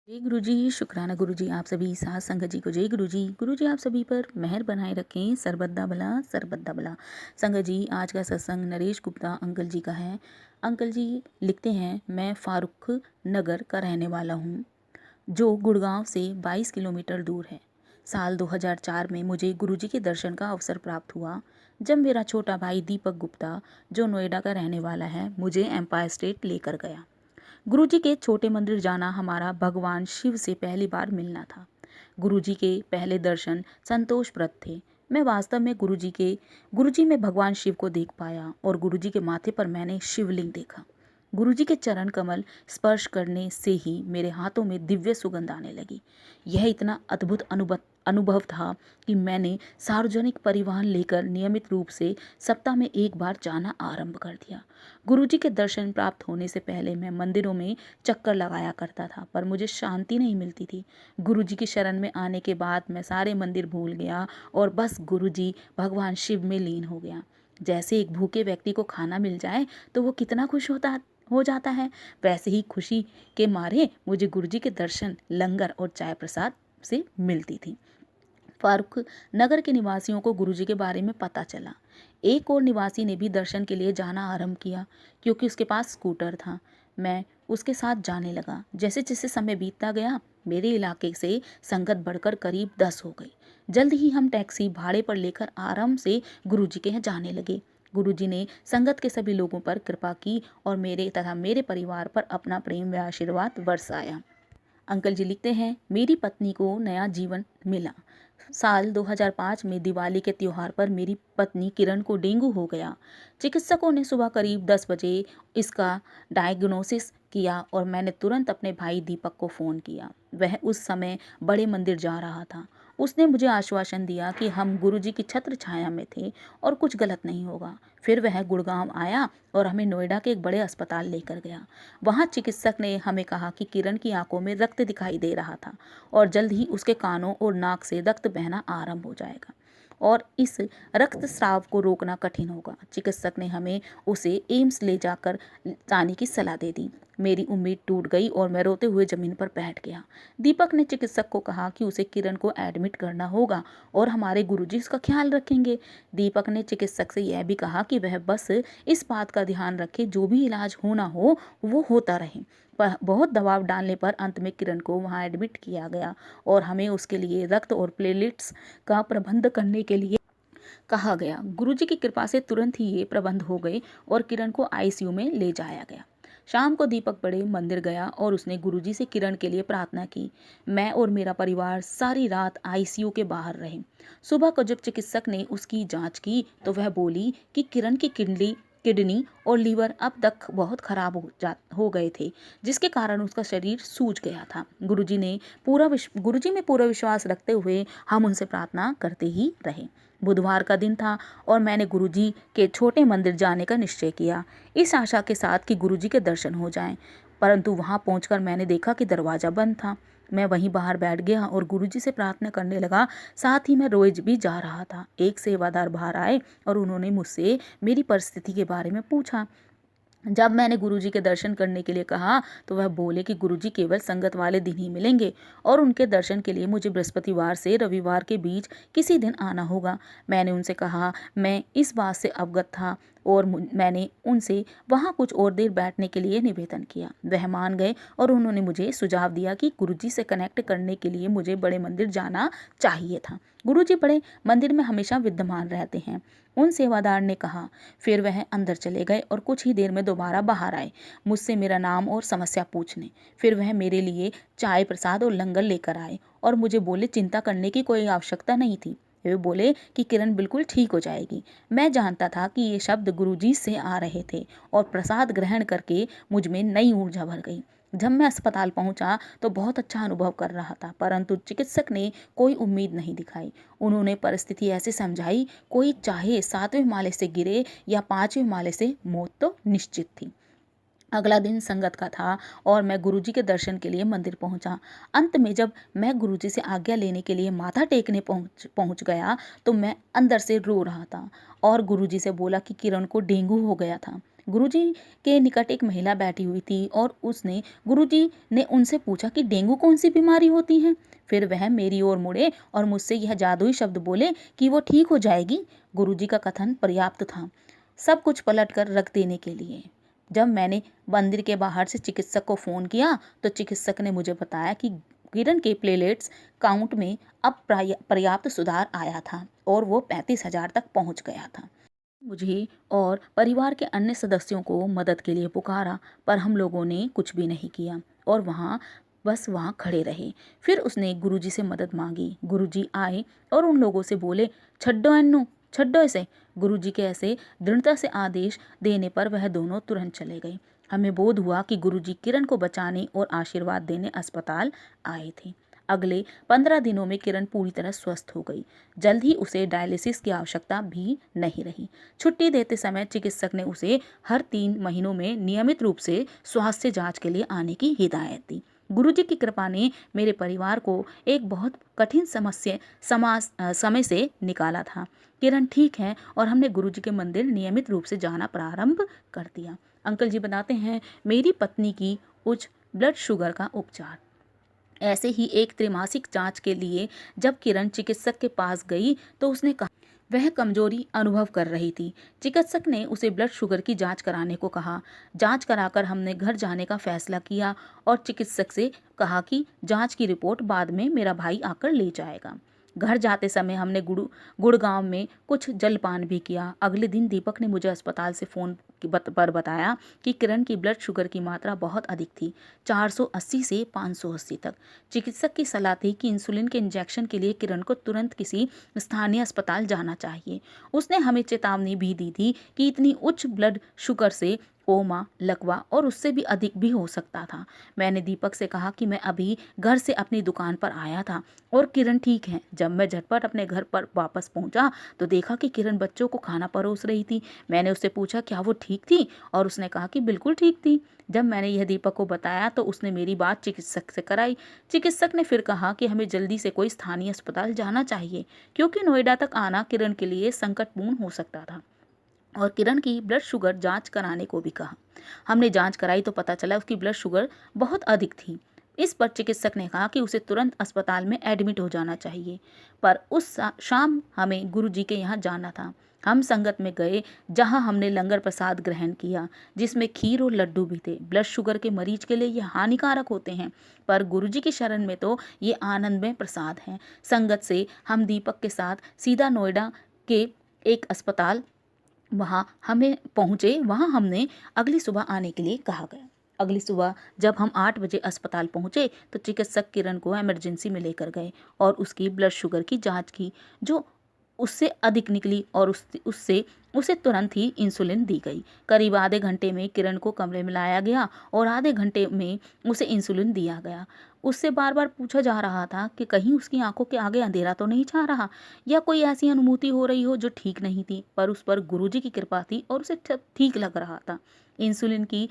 जय गुरु जी। शुक्राना गुरु जी, आप सभी साथ संगत जी को जय गुरु जी। गुरु जी आप सभी पर मेहर बनाए रखें, सरबत्ता भला सरबत्ता भला। संगत जी, आज का सत्संग नरेश गुप्ता अंकल जी का है। अंकल जी लिखते हैं, मैं फारूक नगर का रहने वाला हूँ, जो गुड़गांव से 22 किलोमीटर दूर है। साल 2004 में मुझे गुरुजी के दर्शन का अवसर प्राप्त हुआ, जब मेरा छोटा भाई दीपक गुप्ता, जो नोएडा का रहने वाला है, मुझे एम्पायर स्टेट लेकर गया। गुरुजी के छोटे मंदिर जाना हमारा भगवान शिव से पहली बार मिलना था। गुरुजी के पहले दर्शन संतोषप्रद थे। मैं वास्तव में गुरुजी में भगवान शिव को देख पाया और गुरुजी के माथे पर मैंने शिवलिंग देखा। गुरुजी के चरण कमल स्पर्श करने से ही मेरे हाथों में दिव्य सुगंध आने लगी। यह इतना अद्भुत अनुभव था कि मैंने सार्वजनिक परिवहन लेकर नियमित रूप से सप्ताह में एक बार जाना आरंभ कर दिया। गुरुजी के दर्शन प्राप्त होने से पहले मैं मंदिरों में चक्कर लगाया करता था, पर मुझे शांति नहीं मिलती थी। गुरुजी की शरण में आने के बाद मैं सारे मंदिर भूल गया और बस गुरुजी भगवान शिव में लीन हो गया। जैसे एक भूखे व्यक्ति को खाना मिल जाए तो वो कितना खुश हो जाता है, वैसे ही खुशी के मारे मुझे गुरुजी के दर्शन, लंगर और चाय प्रसाद से मिलती थी। फारूक नगर के निवासियों को गुरुजी के बारे में पता चला। एक और निवासी ने भी दर्शन के लिए जाना आरंभ किया, क्योंकि उसके पास स्कूटर था। मैं उसके साथ जाने लगा। जैसे जैसे समय बीतता गया, मेरे इलाके से संगत बढ़कर करीब 10 हो गई। जल्द ही हम टैक्सी भाड़े पर लेकर आराम से गुरुजी के यहाँ जाने लगे। गुरुजी ने संगत के सभी लोगों पर कृपा की और मेरे तथा मेरे परिवार पर अपना प्रेम व आशीर्वाद बरसाया। अंकल जी लिखते हैं, मेरी पत्नी को नया जीवन मिला। साल 2005 में दिवाली के त्योहार पर मेरी पत्नी किरण को डेंगू हो गया। चिकित्सकों ने सुबह करीब 10 बजे इसका डायग्नोसिस किया और मैंने तुरंत अपने भाई दीपक को फ़ोन किया। वह उस समय बड़े मंदिर जा रहा था। उसने मुझे आश्वासन दिया कि हम गुरुजी की छत्र छाया में थे और कुछ गलत नहीं होगा। फिर वह गुड़गांव आया और हमें नोएडा के एक बड़े अस्पताल लेकर गया। वहाँ चिकित्सक ने हमें कहा कि किरण की आंखों में रक्त दिखाई दे रहा था और जल्द ही उसके कानों और नाक से रक्त बहना आरंभ हो जाएगा और इस रक्तस्राव को रोकना कठिन होगा। चिकित्सक ने हमें उसे एम्स ले जाने की सलाह दे दी। मेरी उम्मीद टूट गई और मैं रोते हुए ज़मीन पर बैठ गया। दीपक ने चिकित्सक को कहा कि उसे किरण को एडमिट करना होगा और हमारे गुरुजी उसका ख्याल रखेंगे। दीपक ने चिकित्सक से यह भी कहा कि वह बस इस बात का ध्यान रखे, जो भी इलाज होना हो वो होता रहे। बहुत दबाव डालने पर अंत में किरण को वहां एडमिट किया गया और हमें उसके लिए रक्त और प्लेटलेट्स का प्रबंध करने के लिए कहा गया। गुरुजी की कृपा से तुरंत ही ये प्रबंध हो गए और किरण को आईसीयू में ले जाया गया। शाम को दीपक बड़े मंदिर गया और उसने गुरुजी से किरण के लिए प्रार्थना की। मैं और मेरा परिवार सारी रात आईसीयू के बाहर रहे। सुबह को जब चिकित्सक ने उसकी जांच की तो वह बोली कि किरण की किडनी और लीवर अब तक बहुत खराब हो गए थे, जिसके कारण उसका शरीर सूज गया था। गुरुजी में पूरा विश्वास रखते हुए हम उनसे प्रार्थना करते ही रहे। बुधवार का दिन था और मैंने गुरुजी के छोटे मंदिर जाने का निश्चय किया, इस आशा के साथ कि गुरुजी के दर्शन हो जाएं। परंतु वहां पहुंचकर मैंने देखा कि दरवाज़ा बंद था। मैं वहीं बाहर बैठ गया और गुरुजी से प्रार्थना करने लगा। साथ ही मैं रोज भी जा रहा था। एक सेवादार बाहर आए और उन्होंने मुझसे मेरी परिस्थिति के बारे में पूछा। जब मैंने गुरुजी के दर्शन करने के लिए कहा तो वह बोले कि गुरुजी केवल संगत वाले दिन ही मिलेंगे और उनके दर्शन के लिए मुझे बृहस्पतिवार से रविवार के बीच किसी दिन आना होगा। मैंने उनसे कहा मैं इस बात से अवगत था और मैंने उनसे वहाँ कुछ और देर बैठने के लिए निवेदन किया। वह मान गए और उन्होंने मुझे सुझाव दिया कि गुरुजी से कनेक्ट करने के लिए मुझे बड़े मंदिर जाना चाहिए था। गुरुजी बड़े मंदिर में हमेशा विद्यमान रहते हैं, उन सेवादार ने कहा। फिर वह अंदर चले गए और कुछ ही देर में दोबारा बाहर आए, मुझसे मेरा नाम और समस्या पूछने। फिर वह मेरे लिए चाय प्रसाद और लंगर लेकर आए और मुझे बोले चिंता करने की कोई आवश्यकता नहीं थी। वे बोले कि किरण बिल्कुल ठीक हो जाएगी। मैं जानता था कि ये शब्द गुरुजी से आ रहे थे और प्रसाद ग्रहण करके मुझ में नई ऊर्जा भर गई। जब मैं अस्पताल पहुंचा तो बहुत अच्छा अनुभव कर रहा था, परंतु चिकित्सक ने कोई उम्मीद नहीं दिखाई। उन्होंने परिस्थिति ऐसे समझाई, कोई चाहे 7वें माले से गिरे या 5वें माले से, मौत तो निश्चित थी। अगला दिन संगत का था और मैं गुरुजी के दर्शन के लिए मंदिर पहुंचा। अंत में जब मैं गुरुजी से आज्ञा लेने के लिए माथा टेकने पहुंच गया तो मैं अंदर से रो रहा था और गुरुजी से बोला कि किरण को डेंगू हो गया था। गुरुजी के निकट एक महिला बैठी हुई थी और उसने गुरुजी ने उनसे पूछा कि डेंगू कौन सी बीमारी होती है। फिर वह मेरी ओर मुड़े और मुझसे यह जादुई शब्द बोले कि वो ठीक हो जाएगी। गुरुजी का कथन पर्याप्त था सब कुछ पलट कर रख देने के लिए। जब मैंने मंदिर के बाहर से चिकित्सक को फ़ोन किया तो चिकित्सक ने मुझे बताया कि किरण के प्लेटलेट्स काउंट में अब पर्याप्त सुधार आया था और वो 35,000 तक पहुंच गया था। मुझे और परिवार के अन्य सदस्यों को मदद के लिए पुकारा, पर हम लोगों ने कुछ भी नहीं किया और बस वहाँ खड़े रहे। फिर उसने गुरुजी से मदद मांगी। गुरुजी आए और उन लोगों से बोले, छड्डो अन्नू, छड्डो इसे। गुरुजी के ऐसे दृढ़ता से आदेश देने पर वह दोनों तुरंत चले गए। हमें बोध हुआ कि गुरुजी किरण को बचाने और आशीर्वाद देने अस्पताल आए थे। अगले 15 दिनों में किरण पूरी तरह स्वस्थ हो गई। जल्द ही उसे डायलिसिस की आवश्यकता भी नहीं रही। छुट्टी देते समय चिकित्सक ने उसे हर 3 महीनों में नियमित रूप से स्वास्थ्य जांच के लिए आने की हिदायत दी। गुरुजी की कृपा ने मेरे परिवार को एक बहुत कठिन समय से निकाला था। किरण ठीक है और हमने गुरुजी के मंदिर नियमित रूप से जाना प्रारंभ कर दिया। अंकल जी बताते हैं, मेरी पत्नी की उच्च ब्लड शुगर का उपचार। ऐसे ही एक त्रैमासिक जांच के लिए जब किरण चिकित्सक के पास गई तो उसने कहा वह कमजोरी अनुभव कर रही थी। चिकित्सक ने उसे ब्लड शुगर की जांच कराने को कहा। जांच कराकर हमने घर जाने का फैसला किया और चिकित्सक से कहा कि जांच की रिपोर्ट बाद में मेरा भाई आकर ले जाएगा। घर जाते समय हमने गुड़गांव में कुछ जलपान भी किया। अगले दिन दीपक ने मुझे अस्पताल से फ़ोन पर बताया कि किरण की ब्लड शुगर की मात्रा बहुत अधिक थी, 480 से 580 तक। चिकित्सक की सलाह थी कि इंसुलिन के इंजेक्शन के लिए किरण को तुरंत किसी स्थानीय अस्पताल जाना चाहिए। उसने हमें चेतावनी भी दी थी कि इतनी उच्च ब्लड शुगर से कोमा, लकवा और उससे भी अधिक भी हो सकता था। मैंने दीपक से कहा कि मैं अभी घर से अपनी दुकान पर आया था और किरण ठीक है। जब मैं झटपट अपने घर पर वापस पहुंचा तो देखा कि किरण बच्चों को खाना परोस रही थी। मैंने उससे पूछा क्या वो ठीक थी और उसने कहा कि बिल्कुल ठीक थी। जब मैंने यह दीपक को बताया तो उसने मेरी बात चिकित्सक से कराई। चिकित्सक ने फिर कहा कि हमें जल्दी से कोई स्थानीय अस्पताल जाना चाहिए क्योंकि नोएडा तक आना किरण के लिए संकटपूर्ण हो सकता था और किरण की ब्लड शुगर जांच कराने को भी कहा। हमने जांच कराई तो पता चला उसकी ब्लड शुगर बहुत अधिक थी। इस पर चिकित्सक ने कहा कि उसे तुरंत अस्पताल में एडमिट हो जाना चाहिए। पर उस शाम हमें गुरुजी के यहाँ जाना था। हम संगत में गए जहां हमने लंगर प्रसाद ग्रहण किया जिसमें खीर और लड्डू भी थे। ब्लड शुगर के मरीज के लिए ये हानिकारक होते हैं पर गुरुजी की शरण में तो ये आनंद में प्रसाद है। संगत से हम दीपक के साथ सीधा नोएडा के एक अस्पताल वहाँ हमने अगली सुबह आने के लिए कहा गया। अगली सुबह जब हम 8 बजे अस्पताल पहुँचे तो चिकित्सक किरण को इमरजेंसी में लेकर गए और उसकी ब्लड शुगर की जांच की जो उससे अधिक निकली और उससे उसे तुरंत ही इंसुलिन दी गई। करीब आधे घंटे में किरण को कमरे में लाया गया और आधे घंटे में उसे इंसुलिन दिया गया। उससे बार बार पूछा जा रहा था कि कहीं उसकी आंखों के आगे अंधेरा तो नहीं छा रहा या कोई ऐसी अनुभूति हो रही हो जो ठीक नहीं थी, पर उस पर गुरुजी की कृपा थी और उसे ठीक लग रहा था। इंसुलिन की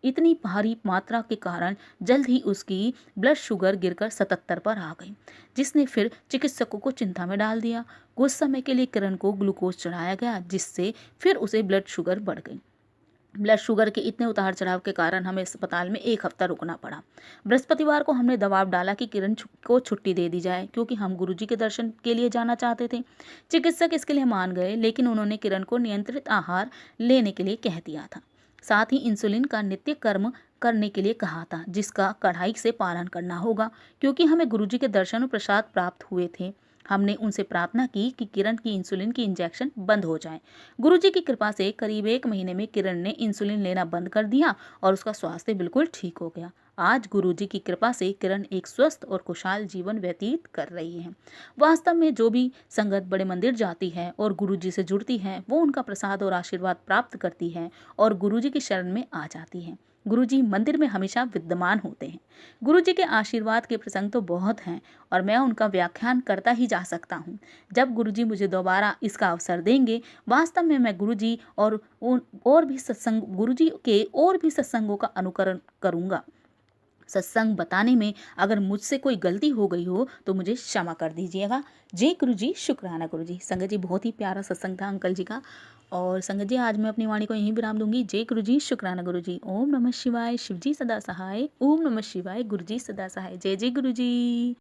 इतनी भारी मात्रा के कारण जल्द ही उसकी ब्लड शुगर गिरकर 77 पर आ गई, जिसने फिर चिकित्सकों को चिंता में डाल दिया। कुछ समय के लिए किरण को ग्लूकोज चढ़ाया गया जिससे फिर उसे ब्लड शुगर बढ़ गई। ब्लड शुगर के इतने उतार चढ़ाव के कारण हमें अस्पताल में 1 हफ्ता रुकना पड़ा। बृहस्पतिवार को हमने दबाव डाला कि किरण को छुट्टी दे दी जाए क्योंकि हम गुरुजी के दर्शन के लिए जाना चाहते थे। चिकित्सक इसके लिए मान गए लेकिन उन्होंने किरण को नियंत्रित आहार लेने के लिए कह दिया था। साथ ही इंसुलिन का नित्य कर्म करने के लिए कहा था जिसका कड़ाई से पालन करना होगा क्योंकि हमें गुरुजी के दर्शन और प्रसाद प्राप्त हुए थे। हमने उनसे प्रार्थना की कि किरण की इंसुलिन की इंजेक्शन बंद हो जाए। गुरुजी की कृपा से करीब 1 महीने में किरण ने इंसुलिन लेना बंद कर दिया और उसका स्वास्थ्य बिल्कुल ठीक हो गया। आज गुरुजी की कृपा से किरण एक स्वस्थ और खुशहाल जीवन व्यतीत कर रही है। वास्तव में जो भी संगत बड़े मंदिर जाती है और गुरुजी से जुड़ती है वो उनका प्रसाद और आशीर्वाद प्राप्त करती है और गुरुजी की शरण में आ जाती है। गुरुजी मंदिर में हमेशा विद्यमान होते हैं। गुरुजी के आशीर्वाद के प्रसंग तो बहुत हैं और मैं उनका व्याख्यान करता ही जा सकता हूँ। जब गुरुजी मुझे दोबारा इसका अवसर देंगे, वास्तव में मैं गुरुजी गुरुजी के और भी सत्संगों का अनुकरण करूँगा। सत्संग बताने में अगर मुझसे कोई गलती हो गई हो तो मुझे क्षमा कर दीजिएगा। जय गुरुजी, शुक्राना गुरुजी। संगत जी, बहुत ही प्यारा सत्संग था अंकल जी का और संगत जी आज मैं अपनी वाणी को यहीं विराम दूंगी। जय गुरु जी, शुक्राना गुरु जी। ओम नमः शिवाय, शिव जी सदा सहाय। ओम नमः शिवाय, गुरु जी सदा सहाय। जय जय गुरु जी।